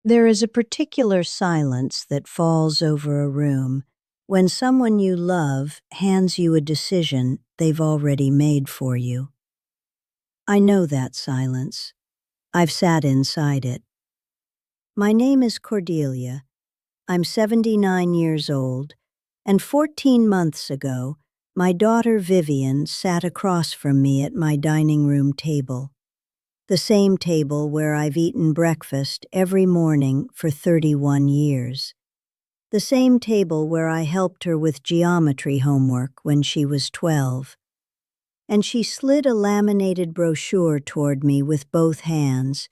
There is a particular silence that falls over a room when someone you love hands you a decision they've already made for you. I know that silence. I've sat inside it. My name is Cordelia. I'm 79 years old, and 14 months ago, my daughter Vivian sat across from me at my dining room table. The same table where I've eaten breakfast every morning for 31 years. The same table where I helped her with geometry homework when she was 12. And she slid a laminated brochure toward me with both hands,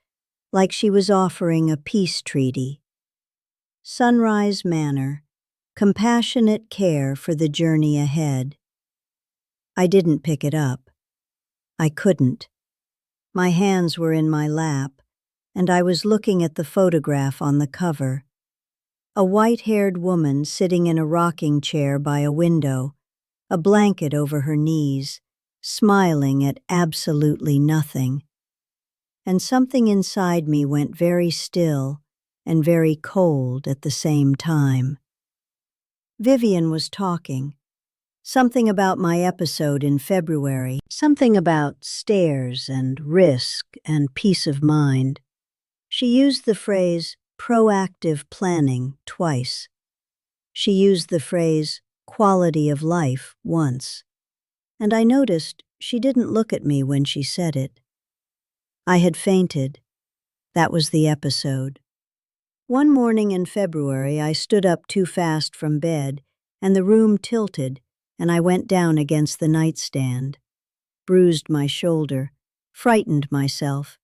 like she was offering a peace treaty. Sunrise Manor, compassionate care for the journey ahead. I didn't pick it up. I couldn't. My hands were in my lap, and I was looking at the photograph on the cover. A white-haired woman sitting in a rocking chair by a window, a blanket over her knees, smiling at absolutely nothing. And something inside me went very still and very cold at the same time. Vivian was talking. Something about my episode in February, something about stairs and risk and peace of mind. She used the phrase proactive planning twice. She used the phrase quality of life once. And I noticed she didn't look at me when she said it. I had fainted. That was the episode. One morning in February, I stood up too fast from bed, and the room tilted, and I went down against the nightstand, bruised my shoulder, frightened myself,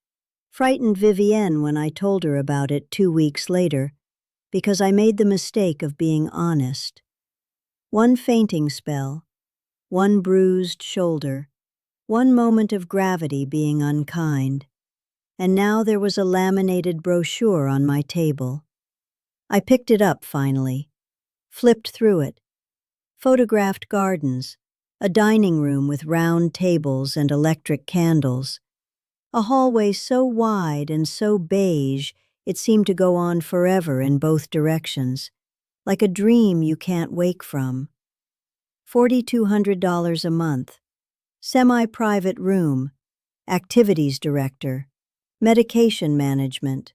frightened Vivienne when I told her about it 2 weeks later, because I made the mistake of being honest. One fainting spell, one bruised shoulder, one moment of gravity being unkind, and now there was a laminated brochure on my table. I picked it up finally, flipped through it, photographed gardens, a dining room with round tables and electric candles, a hallway so wide and so beige it seemed to go on forever in both directions, like a dream you can't wake from. $4,200 a month, semi-private room, activities director, medication management.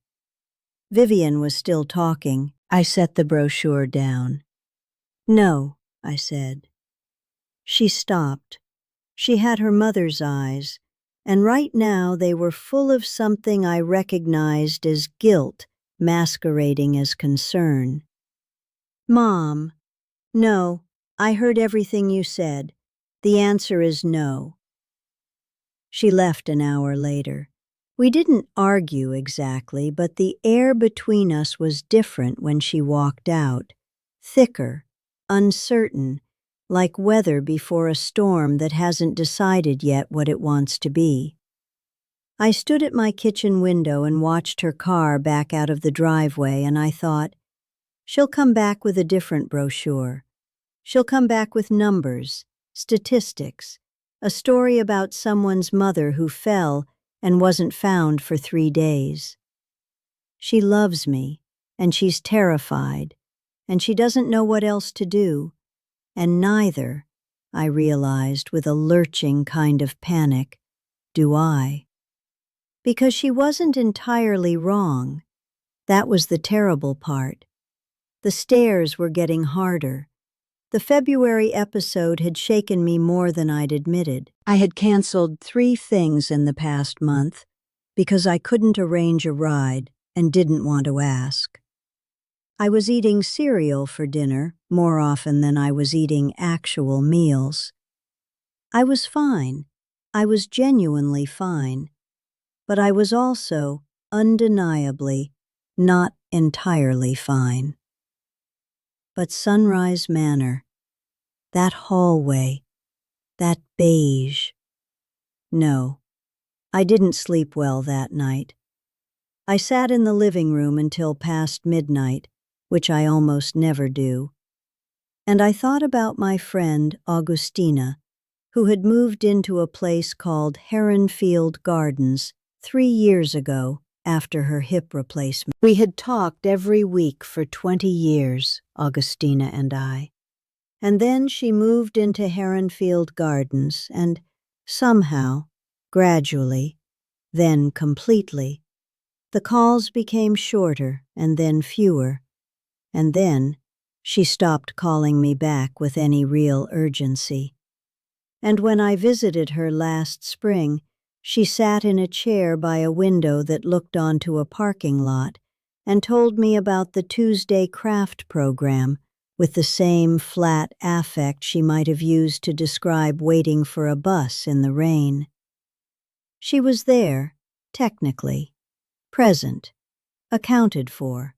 Vivian was still talking. I set the brochure down. "No," I said. She stopped. She had her mother's eyes, and right now they were full of something I recognized as guilt masquerading as concern. "Mom, no, I heard everything you said. The answer is no." She left an hour later. We didn't argue exactly, but the air between us was different when she walked out, thicker, uncertain, like weather before a storm that hasn't decided yet what it wants to be. I stood at my kitchen window and watched her car back out of the driveway, and I thought, she'll come back with a different brochure. She'll come back with numbers, statistics, a story about someone's mother who fell and wasn't found for 3 days. She loves me, and she's terrified, and she doesn't know what else to do, and neither, I realized with a lurching kind of panic, do I. Because she wasn't entirely wrong. That was the terrible part. The stairs were getting harder. The February episode had shaken me more than I'd admitted. I had canceled 3 things in the past month because I couldn't arrange a ride and didn't want to ask. I was eating cereal for dinner more often than I was eating actual meals. I was fine. I was genuinely fine. But I was also, undeniably, not entirely fine. But Sunrise Manor, that hallway, that beige. No, I didn't sleep well that night. I sat in the living room until past midnight, which I almost never do. And I thought about my friend, Augustina, who had moved into a place called Heronfield Gardens 3 years ago after her hip replacement. We had talked every week for 20 years, Augustina and I. And then she moved into Heronfield Gardens and somehow, gradually, then completely, the calls became shorter and then fewer, and then she stopped calling me back with any real urgency. And when I visited her last spring, she sat in a chair by a window that looked onto a parking lot and told me about the Tuesday craft program with the same flat affect she might have used to describe waiting for a bus in the rain. She was there, technically, present, accounted for.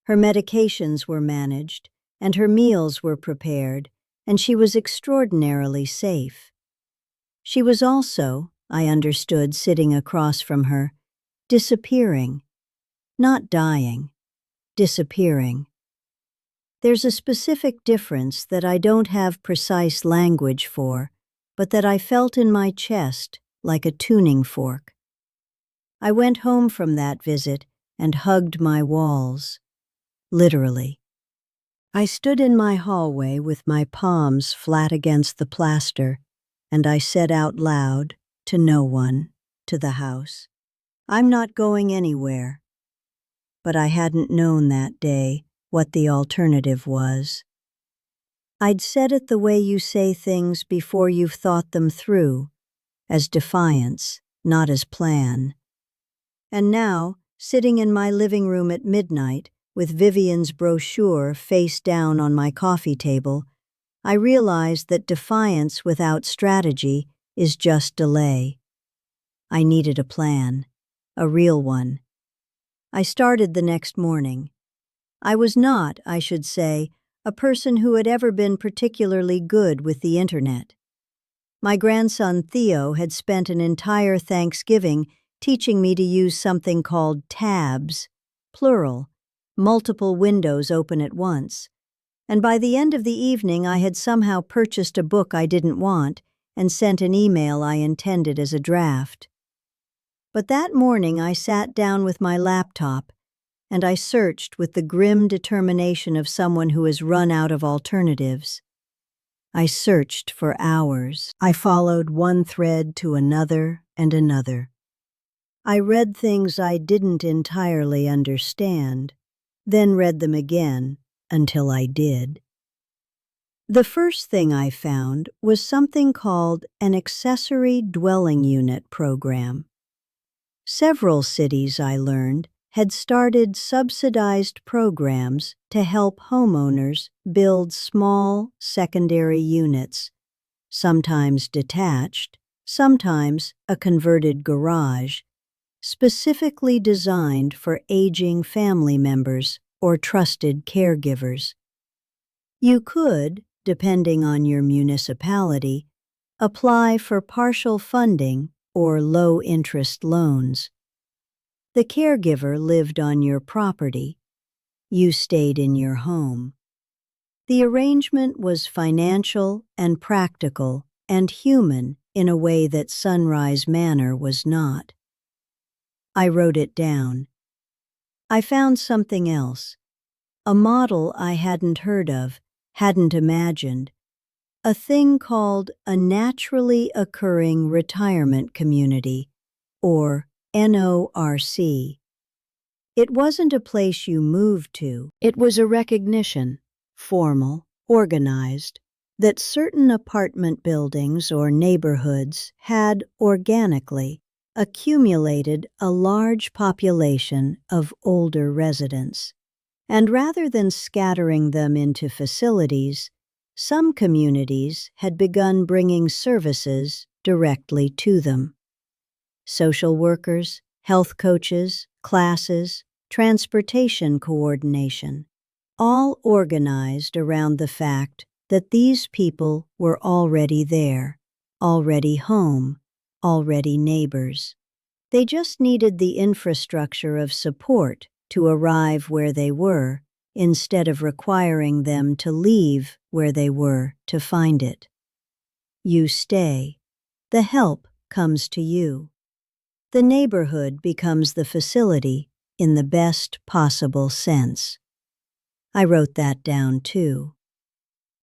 Her medications were managed, and her meals were prepared, and she was extraordinarily safe. She was also, I understood sitting across from her, disappearing. Not dying, disappearing. There's a specific difference that I don't have precise language for, but that I felt in my chest like a tuning fork. I went home from that visit and hugged my walls, literally. I stood in my hallway with my palms flat against the plaster, and I said out loud, to no one, to the house, "I'm not going anywhere." But I hadn't known that day what the alternative was. I'd said it the way you say things before you've thought them through, as defiance, not as plan. And now, sitting in my living room at midnight, with Vivian's brochure face down on my coffee table, I realized that defiance without strategy is just delay. I needed a plan, a real one. I started the next morning. I was not, I should say, a person who had ever been particularly good with the internet. My grandson Theo had spent an entire Thanksgiving teaching me to use something called tabs, plural, multiple windows open at once, and by the end of the evening I had somehow purchased a book I didn't want and sent an email I intended as a draft. But that morning I sat down with my laptop and I searched with the grim determination of someone who has run out of alternatives. I searched for hours. I followed one thread to another and another. I read things I didn't entirely understand, then read them again until I did. The first thing I found was something called an accessory dwelling unit program. Several cities, I learned, had started subsidized programs to help homeowners build small secondary units, sometimes detached, sometimes a converted garage, specifically designed for aging family members or trusted caregivers. You could, depending on your municipality, apply for partial funding or low-interest loans. The caregiver lived on your property. You stayed in your home. The arrangement was financial and practical and human in a way that Sunrise Manor was not. I wrote it down. I found something else, a model I hadn't heard of, hadn't imagined, a thing called a naturally occurring retirement community, or NORC. It wasn't a place you moved to. It was a recognition, formal, organized, that certain apartment buildings or neighborhoods had organically accumulated a large population of older residents. And rather than scattering them into facilities, some communities had begun bringing services directly to them. Social workers, health coaches, classes, transportation coordination, all organized around the fact that these people were already there, already home, already neighbors. They just needed the infrastructure of support to arrive where they were, instead of requiring them to leave where they were to find it. You stay. The help comes to you. The neighborhood becomes the facility in the best possible sense. I wrote that down too.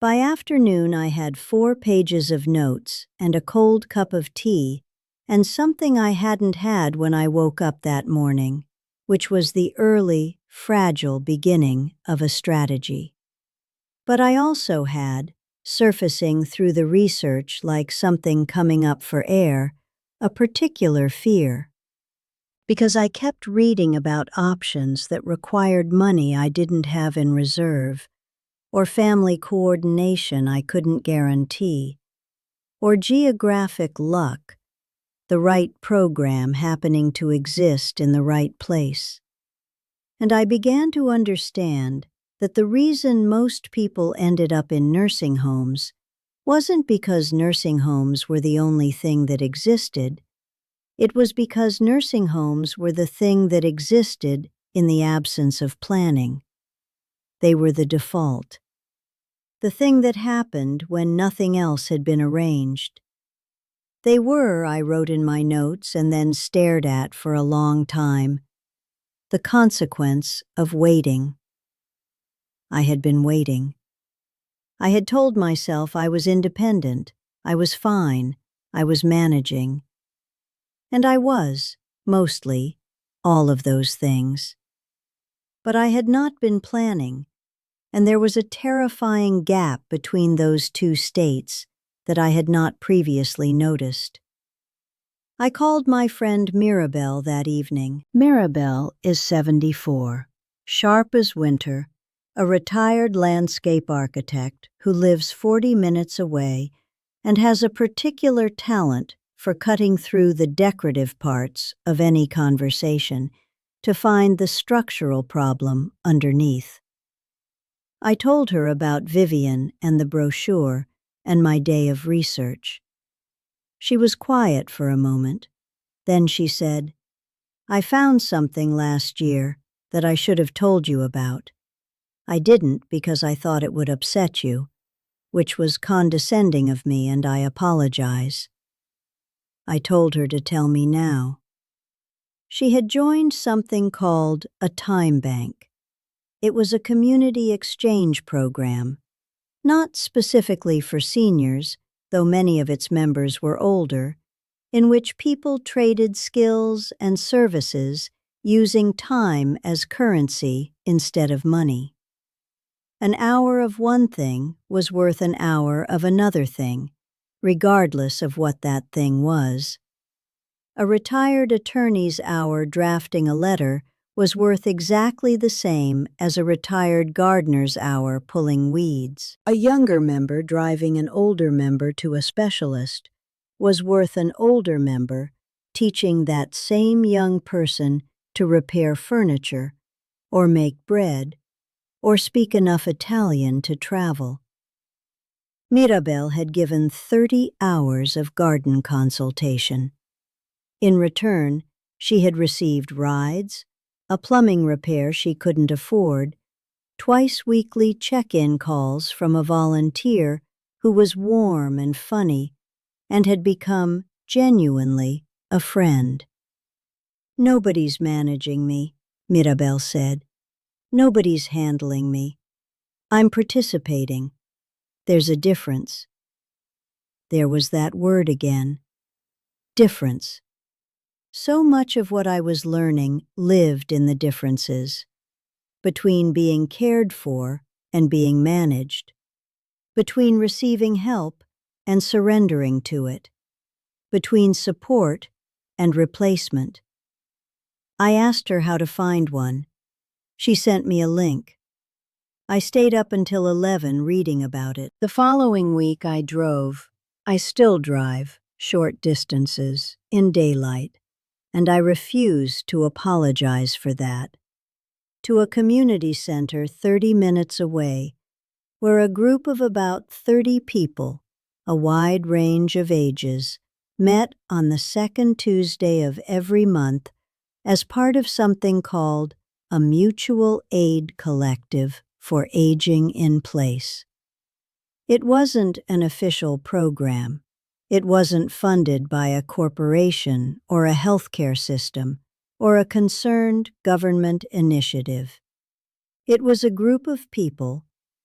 By afternoon, I had 4 pages of notes and a cold cup of tea and something I hadn't had when I woke up that morning, which was the early, fragile beginning of a strategy. But I also had, surfacing through the research like something coming up for air, a particular fear. Because I kept reading about options that required money I didn't have in reserve, or family coordination I couldn't guarantee, or geographic luck, the right program happening to exist in the right place. And I began to understand that the reason most people ended up in nursing homes wasn't because nursing homes were the only thing that existed. It was because nursing homes were the thing that existed in the absence of planning. They were the default. The thing that happened when nothing else had been arranged. They were, I wrote in my notes and then stared at for a long time, the consequence of waiting. I had been waiting. I had told myself I was independent, I was fine, I was managing. And I was, mostly, all of those things. But I had not been planning, and there was a terrifying gap between those two states that I had not previously noticed. I called my friend Mirabelle that evening. Mirabelle is 74, sharp as winter, a retired landscape architect who lives 40 minutes away and has a particular talent for cutting through the decorative parts of any conversation to find the structural problem underneath. I told her about Vivian and the brochure and my day of research. She was quiet for a moment. Then she said, "I found something last year that I should have told you about. I didn't because I thought it would upset you, which was condescending of me, and I apologize." I told her to tell me now. She had joined something called a time bank. It was a community exchange program, not specifically for seniors, though many of its members were older, in which people traded skills and services using time as currency instead of money. An hour of one thing was worth an hour of another thing, regardless of what that thing was. A retired attorney's hour drafting a letter was worth exactly the same as a retired gardener's hour pulling weeds. A younger member driving an older member to a specialist was worth an older member teaching that same young person to repair furniture, or make bread, or speak enough Italian to travel. Mirabelle had given 30 hours of garden consultation. In return, she had received rides, a plumbing repair she couldn't afford, twice-weekly check-in calls from a volunteer who was warm and funny and had become, genuinely, a friend. "Nobody's managing me," Mirabelle said. "Nobody's handling me. I'm participating. There's a difference." There was that word again. Difference. So much of what I was learning lived in the differences, between being cared for and being managed, between receiving help and surrendering to it, between support and replacement. I asked her how to find one. She sent me a link. I stayed up until 11 reading about it. The following week I drove. I still drive, short distances, in daylight, and I refuse to apologize for that. To a community center 30 minutes away, where a group of about 30 people, a wide range of ages, met on the second Tuesday of every month as part of something called a mutual aid collective for aging in place. It wasn't an official program. It wasn't funded by a corporation or a healthcare system or a concerned government initiative. It was a group of people,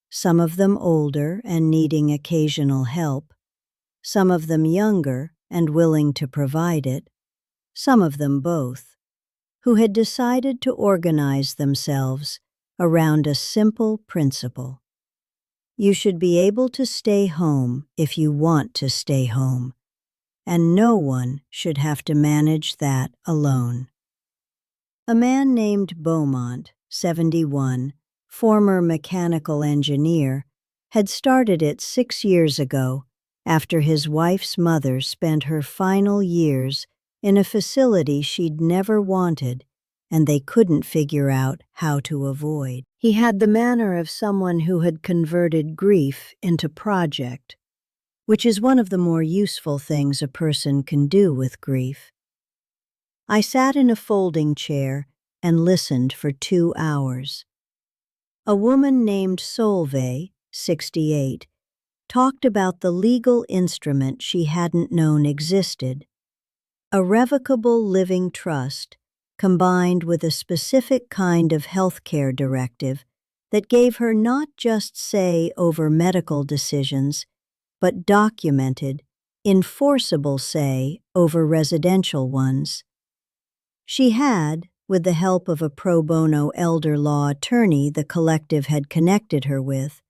some of them older and needing occasional help, some of them younger and willing to provide it, some of them both, who had decided to organize themselves around a simple principle. You should be able to stay home if you want to stay home, and no one should have to manage that alone. A man named Beaumont, 71, former mechanical engineer, had started it 6 years ago after his wife's mother spent her final years in a facility she'd never wanted and they couldn't figure out how to avoid. He had the manner of someone who had converted grief into project, which is one of the more useful things a person can do with grief. I sat in a folding chair and listened for 2 hours. A woman named Solveig, 68, talked about the legal instrument she hadn't known existed, a revocable living trust combined with a specific kind of healthcare directive that gave her not just say over medical decisions, but documented, enforceable say over residential ones. She had, with the help of a pro bono elder law attorney the collective had connected her with,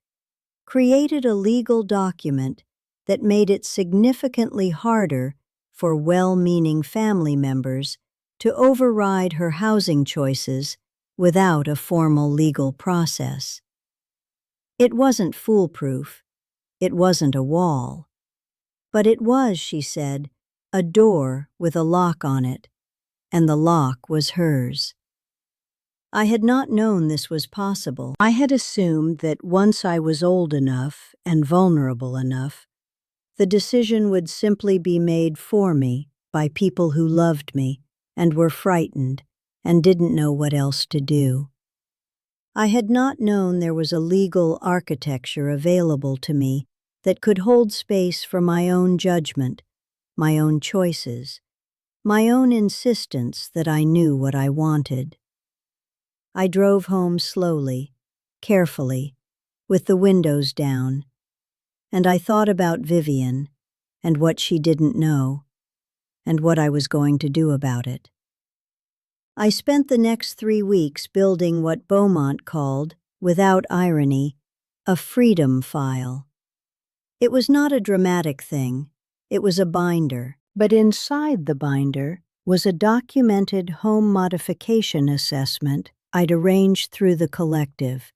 created a legal document that made it significantly harder for well-meaning family members to override her housing choices without a formal legal process. It wasn't foolproof, it wasn't a wall, but it was, she said, a door with a lock on it, and the lock was hers. I had not known this was possible. I had assumed that once I was old enough and vulnerable enough, the decision would simply be made for me by people who loved me and were frightened and didn't know what else to do. I had not known there was a legal architecture available to me that could hold space for my own judgment, my own choices, my own insistence that I knew what I wanted. I drove home slowly, carefully, with the windows down, and I thought about Vivian and what she didn't know, and what I was going to do about it. I spent the next 3 weeks building what Beaumont called, without irony, a freedom file. It was not a dramatic thing, it was a binder, but inside the binder was a documented home modification assessment I'd arranged through the collective.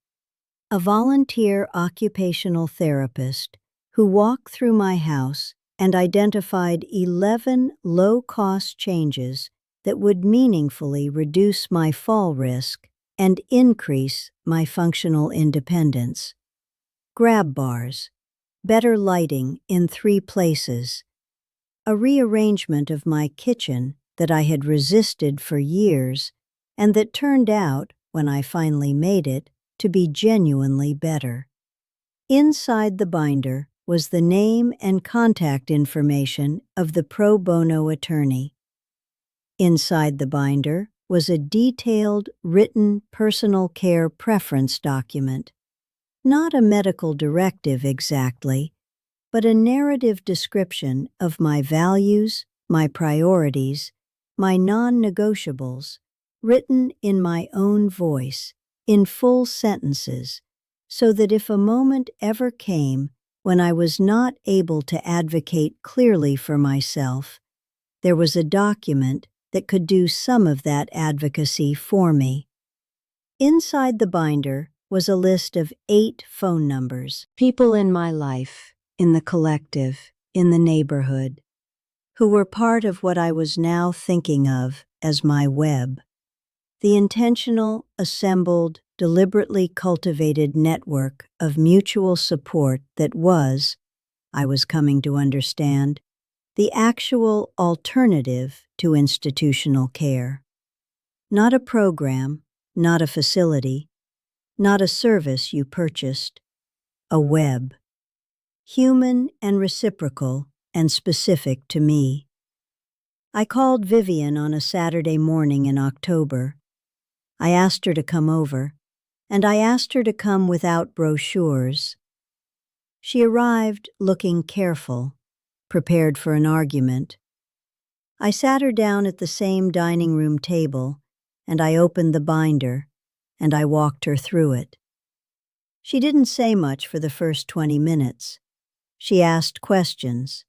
A volunteer occupational therapist who walked through my house and identified 11 low-cost changes that would meaningfully reduce my fall risk and increase my functional independence. Grab bars, better lighting in 3 places, a rearrangement of my kitchen that I had resisted for years and that turned out, when I finally made it, to be genuinely better. Inside the binder was the name and contact information of the pro bono attorney. Inside the binder was a detailed, written personal care preference document. Not a medical directive exactly, but a narrative description of my values, my priorities, my non-negotiables, written in my own voice, in full sentences, so that if a moment ever came when I was not able to advocate clearly for myself, there was a document that could do some of that advocacy for me. Inside the binder was a list of 8 phone numbers, people in my life, in the collective, in the neighborhood, who were part of what I was now thinking of as my web. The intentional, assembled, deliberately cultivated network of mutual support that was, I was coming to understand, the actual alternative to institutional care. Not a program, not a facility, not a service you purchased, a web. Human and reciprocal and specific to me. I called Vivian on a Saturday morning in October. I asked her to come over, and I asked her to come without brochures. She arrived looking careful, prepared for an argument. I sat her down at the same dining room table, and I opened the binder, and I walked her through it. She didn't say much for the first 20 minutes. She asked questions,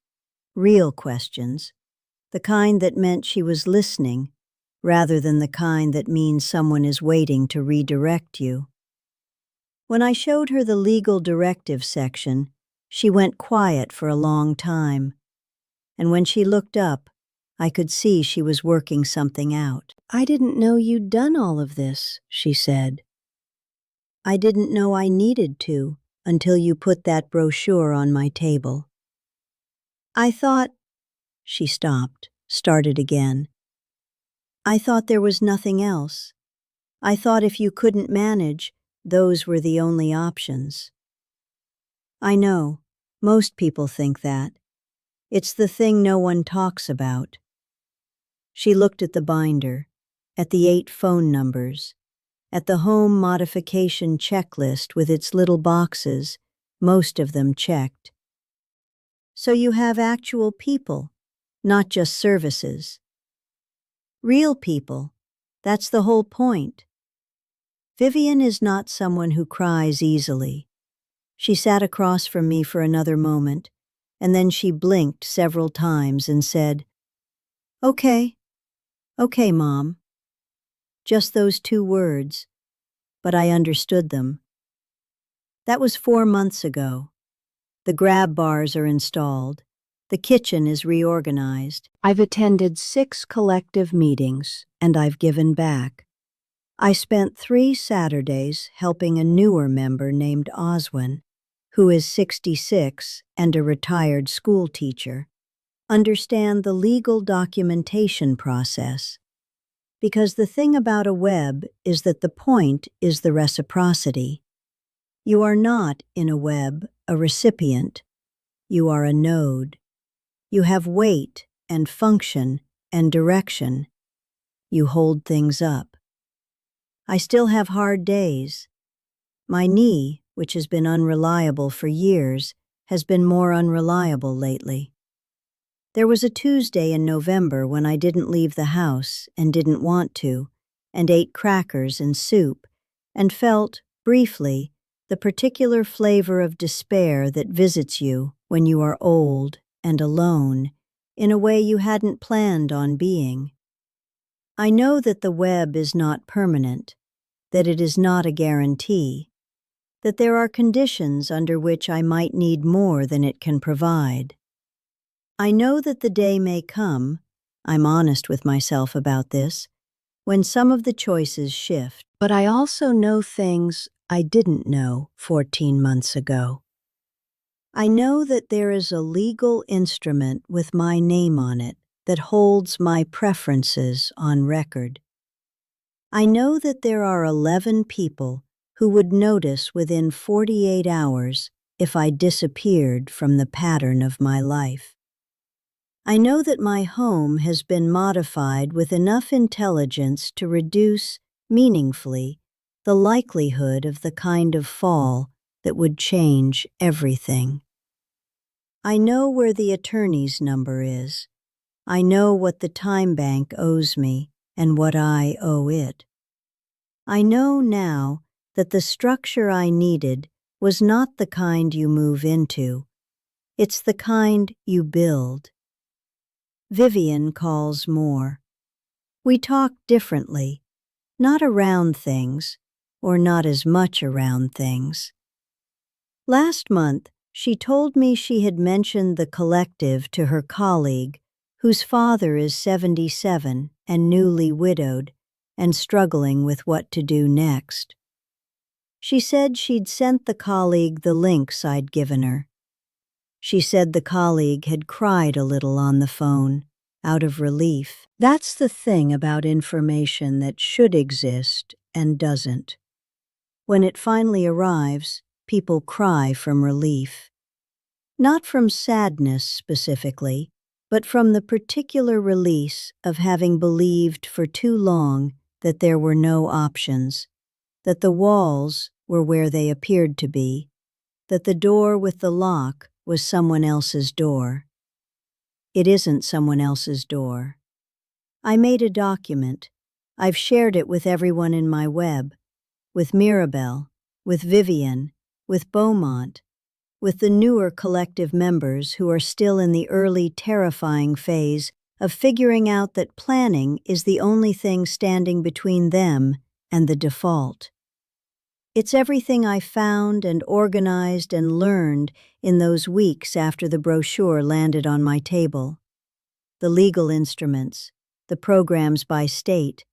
real questions, the kind that meant she was listening, rather than the kind that means someone is waiting to redirect you. When I showed her the legal directive section, she went quiet for a long time, and when she looked up, I could see she was working something out. "I didn't know you'd done all of this," she said. "I didn't know I needed to until you put that brochure on my table. I thought—" She stopped, started again. "I thought there was nothing else. I thought if you couldn't manage, those were the only options." I know, most people think that. It's the thing no one talks about. She looked at the binder, at the 8 phone numbers, at the home modification checklist with its little boxes, most of them checked. "So you have actual people, not just services." "Real people. That's the whole point." Vivian is not someone who cries easily. She sat across from me for another moment, and then she blinked several times and said, "Okay. Okay, Mom." Just those 2 words, but I understood them. That was 4 months ago. The grab bars are installed. The kitchen is reorganized. I've attended 6 collective meetings, and I've given back. I spent 3 Saturdays helping a newer member named Oswin, who is 66 and a retired school teacher, understand the legal documentation process. Because the thing about a web is that the point is the reciprocity. You are not, in a web, a recipient. You are a node. You have weight and function and direction. You hold things up. I still have hard days. My knee, which has been unreliable for years, has been more unreliable lately. There was a Tuesday in November when I didn't leave the house and didn't want to, and ate crackers and soup, and felt, briefly, the particular flavor of despair that visits you when you are old and alone, in a way you hadn't planned on being. I know that the web is not permanent, that it is not a guarantee, that there are conditions under which I might need more than it can provide. I know that the day may come, I'm honest with myself about this, when some of the choices shift. But I also know things I didn't know 14 months ago. I know that there is a legal instrument with my name on it that holds my preferences on record. I know that there are 11 people who would notice within 48 hours if I disappeared from the pattern of my life. I know that my home has been modified with enough intelligence to reduce, meaningfully, the likelihood of the kind of fall that would change everything. I know where the attorney's number is. I know what the time bank owes me and what I owe it. I know now that the structure I needed was not the kind you move into. It's the kind you build. Vivian calls more. We talk differently, not around things, or not as much around things. Last month, she told me she had mentioned the collective to her colleague, whose father is 77 and newly widowed, and struggling with what to do next. She said she'd sent the colleague the links I'd given her. She said the colleague had cried a little on the phone, out of relief. That's the thing about information that should exist and doesn't. When it finally arrives, people cry from relief. Not from sadness specifically, but from the particular release of having believed for too long that there were no options, that the walls were where they appeared to be, that the door with the lock was someone else's door. It isn't someone else's door. I made a document. I've shared it with everyone in my web, with Mirabelle, with Vivian, with Beaumont, with the newer collective members who are still in the early terrifying phase of figuring out that planning is the only thing standing between them and the default. It's everything I found and organized and learned in those weeks after the brochure landed on my table. The legal instruments, the programs by state,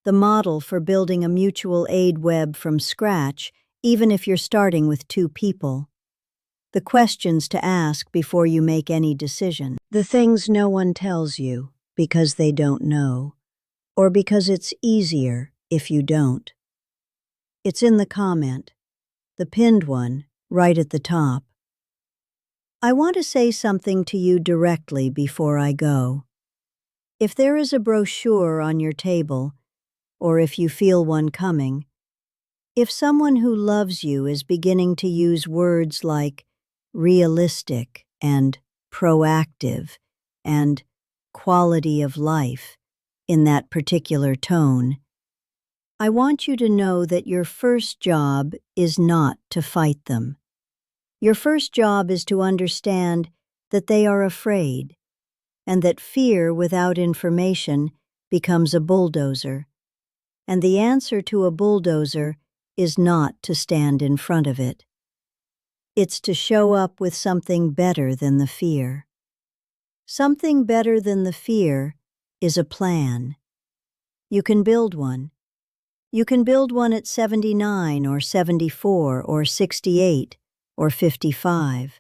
the model for building a mutual aid web from scratch, even if you're starting with 2 people. The questions to ask before you make any decision. The things no one tells you because they don't know, or because it's easier if you don't. It's in the comment, the pinned one, right at the top. I want to say something to you directly before I go. If there is a brochure on your table, or if you feel one coming, if someone who loves you is beginning to use words like realistic and proactive and quality of life in that particular tone, I want you to know that your first job is not to fight them. Your first job is to understand that they are afraid, and that fear without information becomes a bulldozer, and the answer to a bulldozer is not to stand in front of it. It's to show up with something better than the fear. Something better than the fear is a plan. You can build one. You can build one at 79 or 74 or 68 or 55.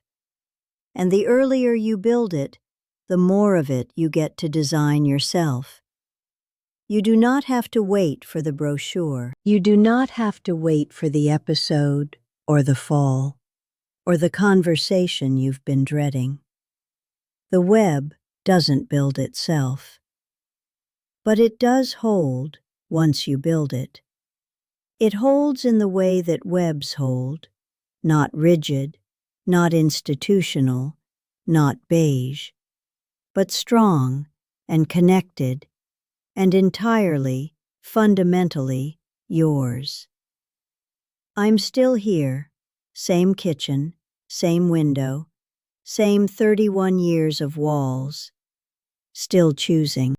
And the earlier you build it, the more of it you get to design yourself. You do not have to wait for the brochure. You do not have to wait for the episode or the fall or the conversation you've been dreading. The web doesn't build itself. But it does hold once you build it. It holds in the way that webs hold, not rigid, not institutional, not beige, but strong and connected and entirely, fundamentally yours. I'm still here, same kitchen, same window, same 31 years of walls, still choosing.